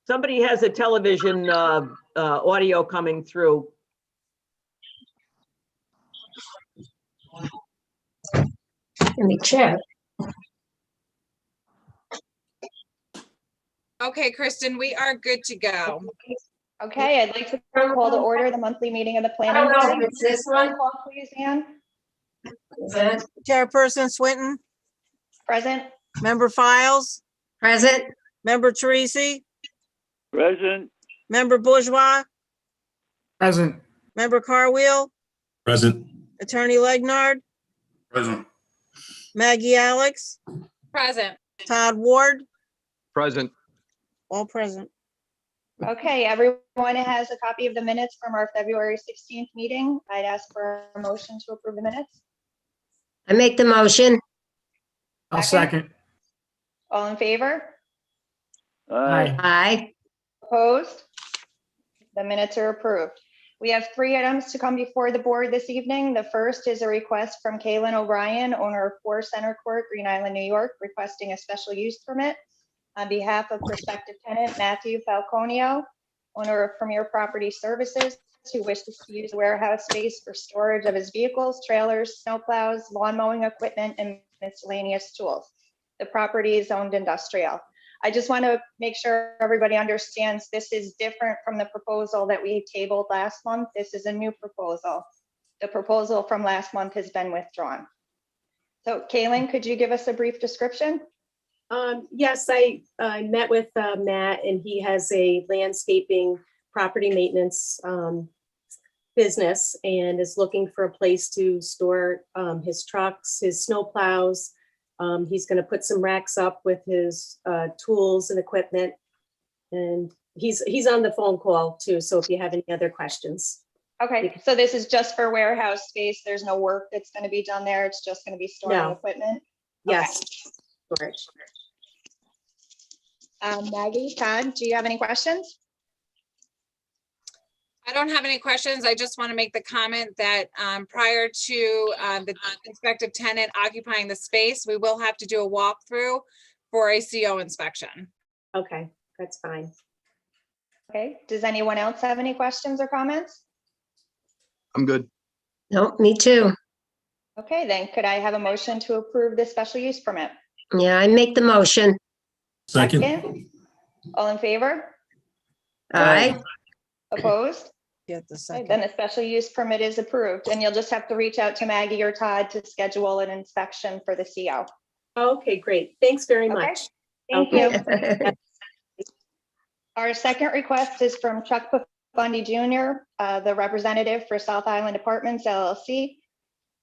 Somebody has a television audio coming through. Let me check. Okay, Kristen, we are good to go. Okay, I'd like to call to order the monthly meeting of the I planning don't know board. if it's this one. Roll call, please, Ann. Is it? Chairperson Swinton, Present. Member Files, Present? Member Teresi, Present. Member Bourgeois, Present. Member Carwheel, Present. Attorney Legnard, Present. Maggie Alex, Present. Todd Ward, Present. all present. Okay, everyone has a copy of the minutes from our February 16th meeting. I'd ask for a motion to approve the minutes. I make the motion. I'll Second. second. All in favor? Aye. Aye. Opposed? The minutes are approved. We have 3 items to come before the board this evening. The first is a request from Kaylin O'Brien, owner of 4 Center Court, Green Island, New York, requesting a special use permit on behalf of prospective tenant Matthew Falconio, owner of Premier Property Services, who wishes to use a warehouse space for storage of his vehicles, trailers, snowplows, lawn mowing equipment, and miscellaneous tools. The property is owned industrial. I just want to make sure everybody understands this is different from the proposal that we tabled last month. This is a new proposal. The proposal from last month has been withdrawn. So Kaylin, could you give us a brief description? Yes, I met with Matt, and he has a landscaping property maintenance business and is looking for a place to store his trucks, his snow plows. He's going to put some racks up with his tools and equipment. And he's on the phone call too, so if you have any other questions. Okay, so this is just for warehouse space. There's no work that's going to be done there. It's just going to be storing No. equipment. Yes. Storage. Maggie, Todd, do you have any questions? I don't have any questions. I just want to make the comment that prior to the prospective tenant occupying the space, we will have to do a walkthrough for a CO inspection. Okay, that's fine. Okay, does anyone else have any questions or comments? I'm good. No, me too. Okay, then could I have a motion to approve this special use permit? Yeah, I make the motion. Second. All in favor? Aye. Opposed? Get the Okay, second. then the special use permit is approved, and you'll just have to reach out to Maggie or Todd to schedule an inspection for the CO. Okay, great. Thanks very Okay. much. Thank Okay. you. Our second request is from Chuck Bundy Jr., the representative for South Island Apartments LLC,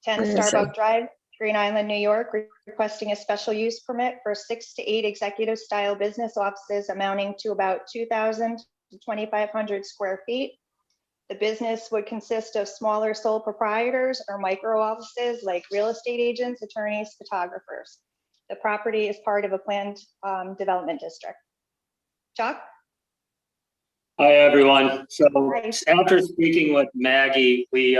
10 Where is he? Starbuck Drive, Green Island, New York, requesting a special use permit for 6 to 8 executive style business offices amounting to about 2,000 to 2,500 square feet. The business would consist of smaller sole proprietors or micro offices like real estate agents, attorneys, photographers. The property is part of a planned development district. Chuck? Hi, everyone. So Hi. after speaking with Maggie, we,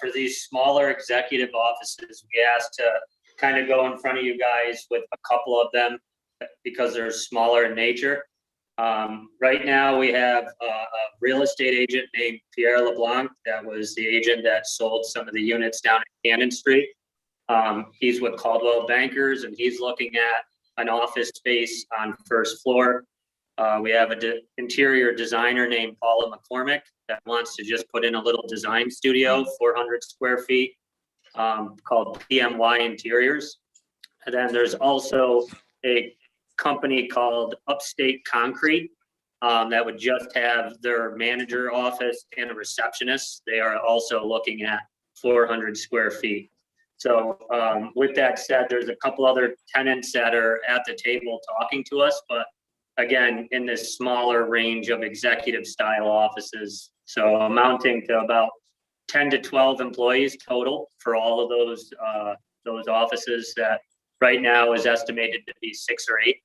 for these smaller executive offices, we asked to kind of go in front of you guys with a couple of them because they're smaller in nature. Right now, we have a real estate agent named Pierre LeBlanc. That was the agent that sold some of the units down at Cannon Street. He's with Caldwell Bankers, and he's looking at an office space on first floor. We have an interior designer named Paula McCormick that wants to just put in a little design studio, 400 square feet, called PMY Interiors. And then there's also a company called Upstate Concrete that would just have their manager office and a receptionist. They are also looking at 400 square feet. So with that said, there's a couple other tenants that are at the table talking to us, but again, in this smaller range of executive style offices. So amounting to about 10 to 12 employees total for all of those offices that right now is estimated to be 6 or 8.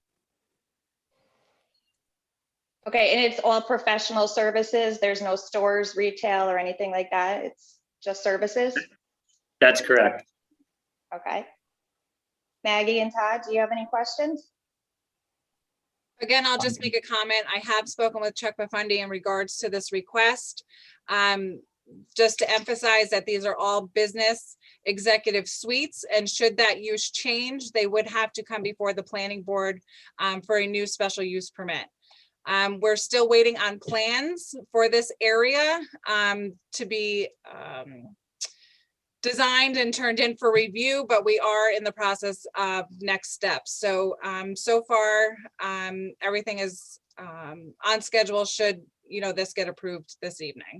Okay, and it's all professional services. There's no stores, retail, or anything like that. It's just services? That's correct. Okay. Maggie and Todd, do you have any questions? Again, I'll just make a comment. I have spoken with Chuck Profundi in regards to this request. Just to emphasize that these are all business executive suites, and should that use change, they would have to come before the planning board for a new special use permit. We're still waiting on plans for this area to be designed and turned in for review, but we are in the process of next steps. So, so far, everything is on schedule should, this get approved this evening.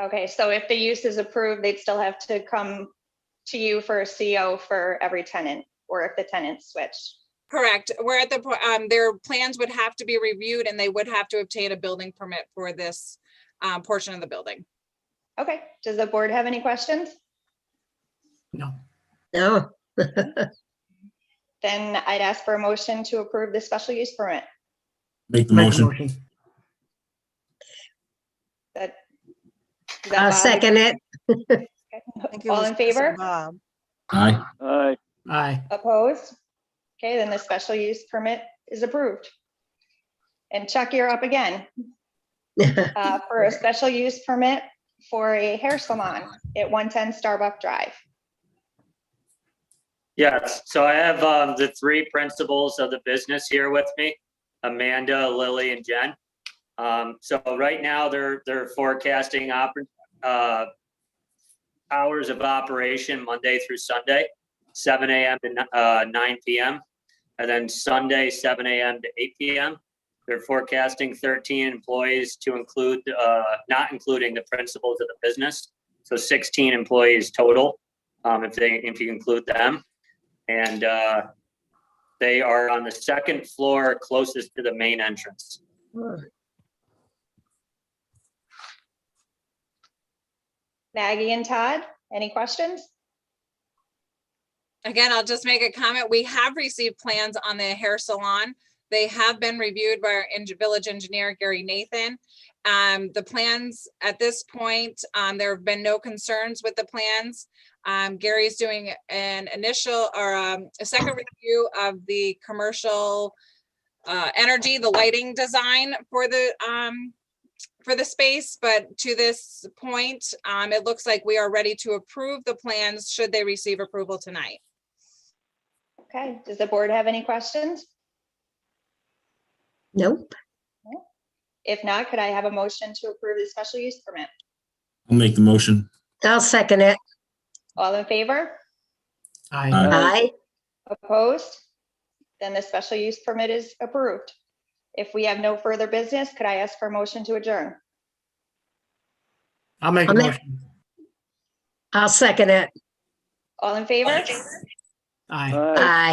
Okay, so if the use is approved, they'd still have to come to you for a CO for every tenant, or if the tenants switch. Correct. We're at the, their plans would have to be reviewed and they would have to obtain a building permit for this portion of the building. Okay, does the board have any questions? No. No. Then I'd ask for a motion to approve the special use permit. Make the Make the motion. motion. That. is that I'll Bob? second it. I think it All was in favor? Bob. Aye. Aye. Aye. Opposed? Okay, then the special use permit is approved. And Chuck, you're up again for a special use permit for a hair salon at 110 Starbuck Drive. Yes, so I have the three principals of the business here with me, Amanda, Lily, and Jen. So right now they're forecasting hours of operation Monday through Sunday, 7 a.m. to 9 p.m. And then Sunday, 7 a.m. to 8 p.m. They're forecasting 13 employees to include, not including the principals of the business. So 16 employees total, if you include them. And they are on the second floor closest to the main entrance. Maggie and Todd, any questions? Again, I'll just make a comment. We have received plans on the hair salon. They have been reviewed by our village engineer, Gary Nathan. The plans at this point, there have been no concerns with the plans. Gary's doing an initial or a second review of the commercial energy, the lighting design for the space, but to this point, it looks like we are ready to approve the plans should they receive approval tonight. Okay, does the board have any questions? Nope. If not, could I have a motion to approve the special use permit? I'll make the motion. I'll second it. All in favor? Aye. Aye. Opposed? Then the special use permit is approved. If we have no further business, could I ask for a motion to adjourn? I'll make a I'll make- motion. I'll second it. All in favor? Aye. Aye. Aye.